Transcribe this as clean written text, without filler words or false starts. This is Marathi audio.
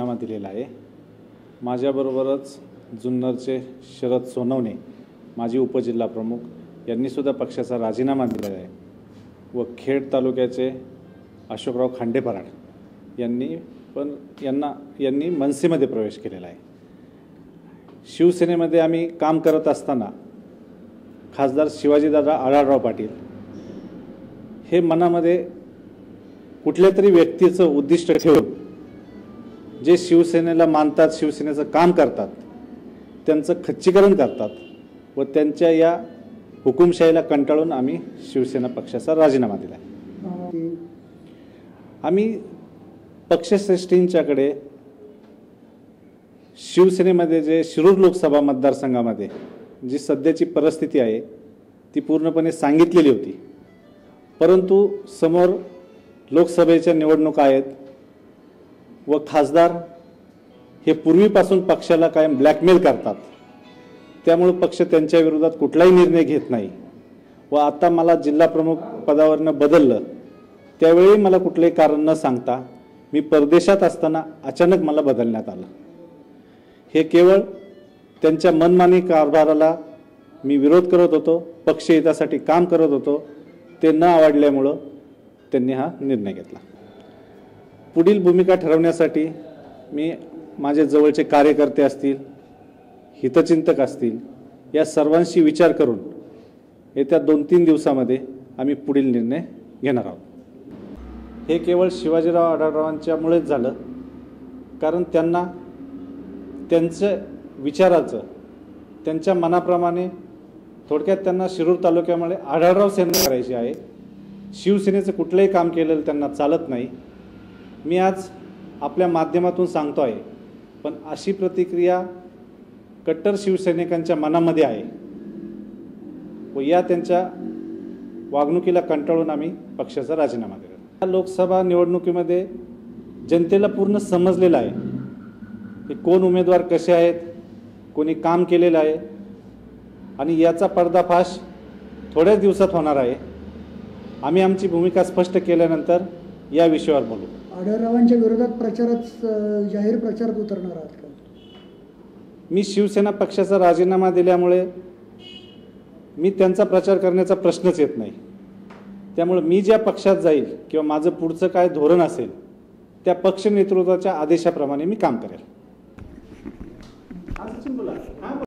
राजीनामा दिलेला आहे। माझ्याबरोबरच जुन्नरचे शरद सोनवणे माजी उपजिल्हा प्रमुख यांनी सुद्धा पक्षाचा राजीनामा दिलेला आहे व खेड तालुक्याचे अशोकराव खांडेपराड यांनी मनसेमध्ये प्रवेश केलेला आहे। शिवसेनेमध्ये आम्ही काम करत असताना खासदार शिवाजीदादा आढळराव पाटील हे मनामध्ये कुठल्या तरी व्यक्तीचं उद्दिष्ट ठेवून जे शिवसेनेला मानतात, शिवसेनेचं काम करतात, त्यांचं खच्चीकरण करतात व त्यांच्या या हुकुमशाहीला कंटाळून आम्ही शिवसेना पक्षाचा राजीनामा दिला। आम्ही पक्षश्रेष्ठींच्याकडे शिवसेनेमध्ये जे शिरूर लोकसभा मतदारसंघामध्ये जी सध्याची परिस्थिती आहे ती पूर्णपणे सांगितलेली होती, परंतु समोर लोकसभेच्या निवडणुका आहेत व खासदार हे पूर्वीपासून पक्षाला कायम ब्लॅकमेल करतात, त्यामुळे पक्ष त्यांच्या विरोधात कुठलाही निर्णय घेत नाही व आता मला जिल्हा प्रमुख पदावरनं बदललं त्यावेळी मला कुठलेही कारण न सांगता मी परदेशात असताना अचानक मला बदलण्यात आलं। हे केवळ त्यांच्या मनमानी कारभाराला मी विरोध करत होतो, पक्षहितासाठी काम करत होतो, ते न आवडल्यामुळं त्यांनी हा निर्णय घेतला। पुढील भूमिका ठरवण्यासाठी मी माझे जवळचे कार्यकर्ते असतील, हितचिंतक असतील, या सर्वांशी विचार करून येत्या 2-3 दिवसामध्ये आम्ही पुढील निर्णय घेणार आहोत। हे केवळ शिवाजीराव आढळरावांच्यामुळेच झालं, कारण त्यांना त्यांच्या विचाराचं, त्यांच्या मनाप्रमाणे थोडक्यात त्यांना शिरूर तालुक्यामध्ये आढळराव सेना करायची आहे। शिवसेनेचं कुठलंही काम केलेलं त्यांना चालत नाही। मी आज आपल्या माध्यमातून सांगतो आहे, पण अशी प्रतिक्रिया कट्टर शिवसैनिकांच्या मनामध्ये आहे व या त्यांच्या वागणुकीला कंटाळून आम्ही पक्षाचा राजीनामा दिला। या लोकसभा निवडणुकीमध्ये जनतेला पूर्ण समजलेलं आहे की कोण उमेदवार कसे आहेत, कोणी काम केलेलं आहे आणि याचा पर्दाफाश थोड्याच दिवसात होणार आहे। आम्ही आमची भूमिका स्पष्ट केल्यानंतर या विषयावर बोलू। आढळरावांच्या विरोधात जाहीर प्रचारात उतरणार आहात का? मी शिवसेना पक्षाचा राजीनामा दिल्यामुळे मी त्यांचा प्रचार करण्याचा प्रश्नच येत नाही, त्यामुळे मी ज्या पक्षात जाईल किंवा माझं पुढचं काय धोरण असेल त्या पक्ष नेतृत्वाच्या आदेशाप्रमाणे मी काम करेल।